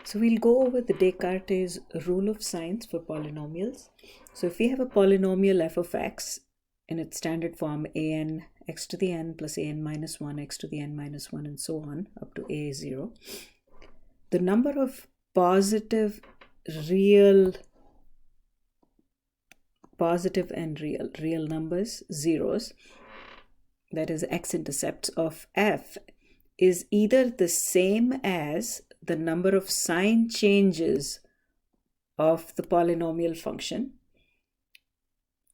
So we'll go over the Descartes' rule of signs for polynomials. So if we have a polynomial f of x in its standard form an x to the n plus an minus 1 x to the n minus 1 and so on up to a is 0, the number of positive and real numbers, zeros, that is x-intercepts of f, is either the same as the number of sign changes of the polynomial function,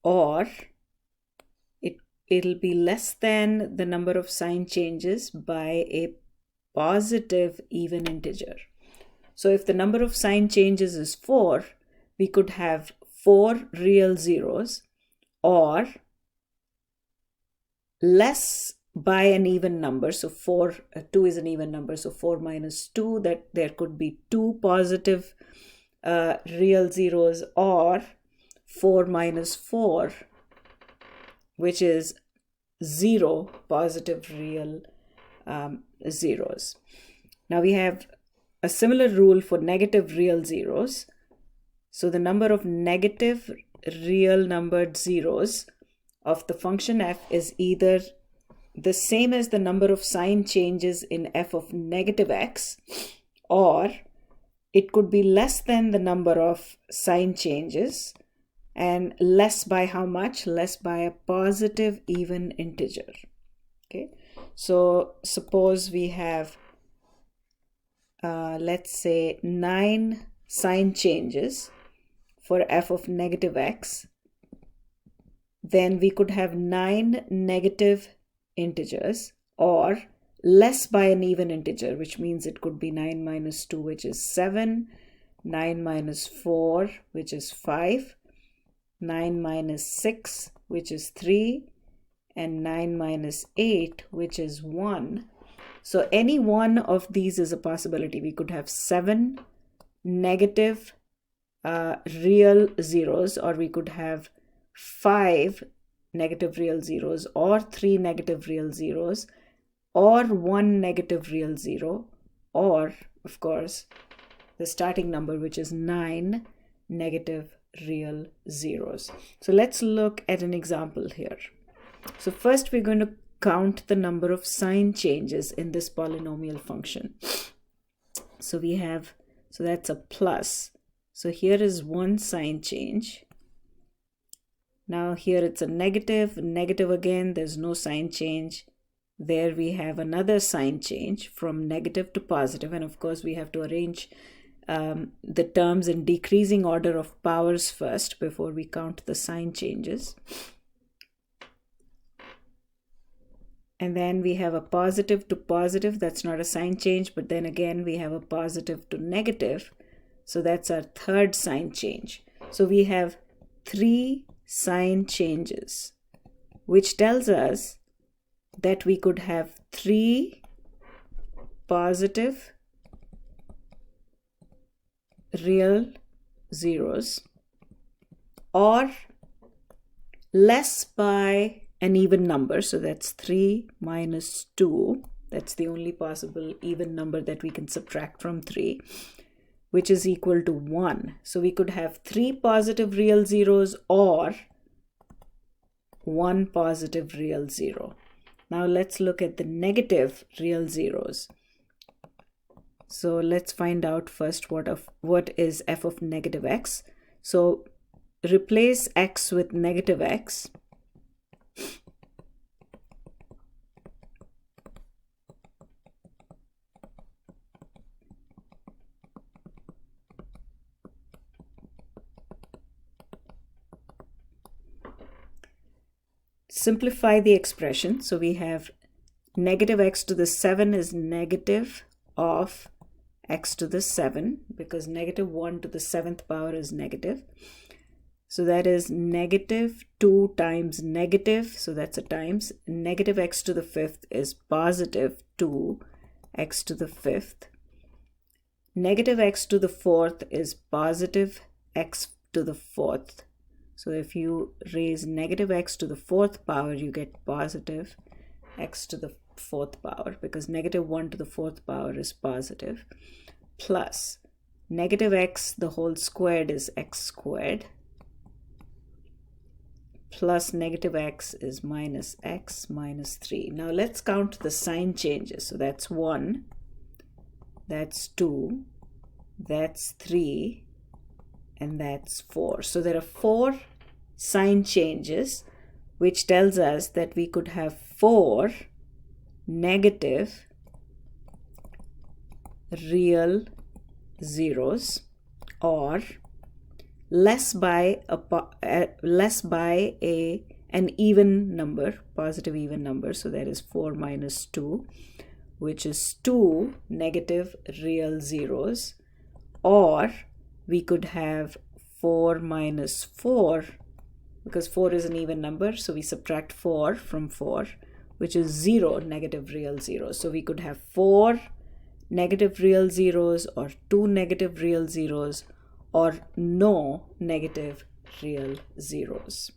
or it'll be less than the number of sign changes by a positive even integer. So if the number of sign changes is 4, we could have 4 real zeros, or less by an even number. So 2 is an even number, so 4 minus 2, that there could be 2 positive real zeros, or 4 minus 4, which is 0 positive real zeros. Now we have a similar rule for negative real zeros. So the number of negative real numbered zeros of the function f is either the same as the number of sign changes in f of negative x, or it could be less than the number of sign changes, and less by how much? Less by a positive even integer. Okay, so suppose we have let's say 9 sign changes for f of negative x, then we could have 9 negative integers, or less by an even integer, which means it could be 9 minus 2, which is 7, 9 minus 4, which is 5, 9 minus 6, which is 3, and 9 minus 8, which is 1. So any one of these is a possibility. We could have 7 negative real zeros, or we could have 5 negative real zeros, or 3 negative real zeros, or 1 negative real zero, or of course the starting number, which is 9 negative real zeros. So let's look at an example here. So first we're going to count the number of sign changes in this polynomial function. So that's a plus. So here is one sign change. Now here it's a negative again, there's no sign change. There we have another sign change from negative to positive, and of course we have to arrange the terms in decreasing order of powers first before we count the sign changes. And then we have a positive to positive, that's not a sign change, but then again we have a positive to negative, so that's our third sign change. So we have 3 sign changes, which tells us that we could have 3 positive real zeros, or less by an even number. So that's 3 minus 2. That's the only possible even number that we can subtract from 3, which is equal to 1. So we could have 3 positive real zeros, or 1 positive real zero. Now let's look at the negative real zeros. So let's find out first what is f of negative x. So replace x with negative x. Simplify the expression. So we have negative x to the 7 is negative of x to the 7, because negative 1 to the 7th power is negative. So that is negative 2 times negative, so that's a times. Negative x to the 5th is positive 2 x to the 5th. Negative x to the 4th is positive x to the 4th. So if you raise negative x to the 4th power, you get positive x to the 4th power, because negative 1 to the 4th power is positive, plus negative x the whole squared is x squared, plus negative x is minus x minus 3. Now let's count the sign changes. So that's 1, that's 2, that's 3, and that's 4. So there are 4 sign changes, which tells us that we could have 4 negative real zeros, or less by an even number, positive even number. So that is 4 minus 2, which is 2 negative real zeros, or we could have 4 minus 4, because 4 is an even number, so we subtract 4 from 4, which is 0 negative real zeros. So we could have 4 negative real zeros, or 2 negative real zeros, or no negative real zeros.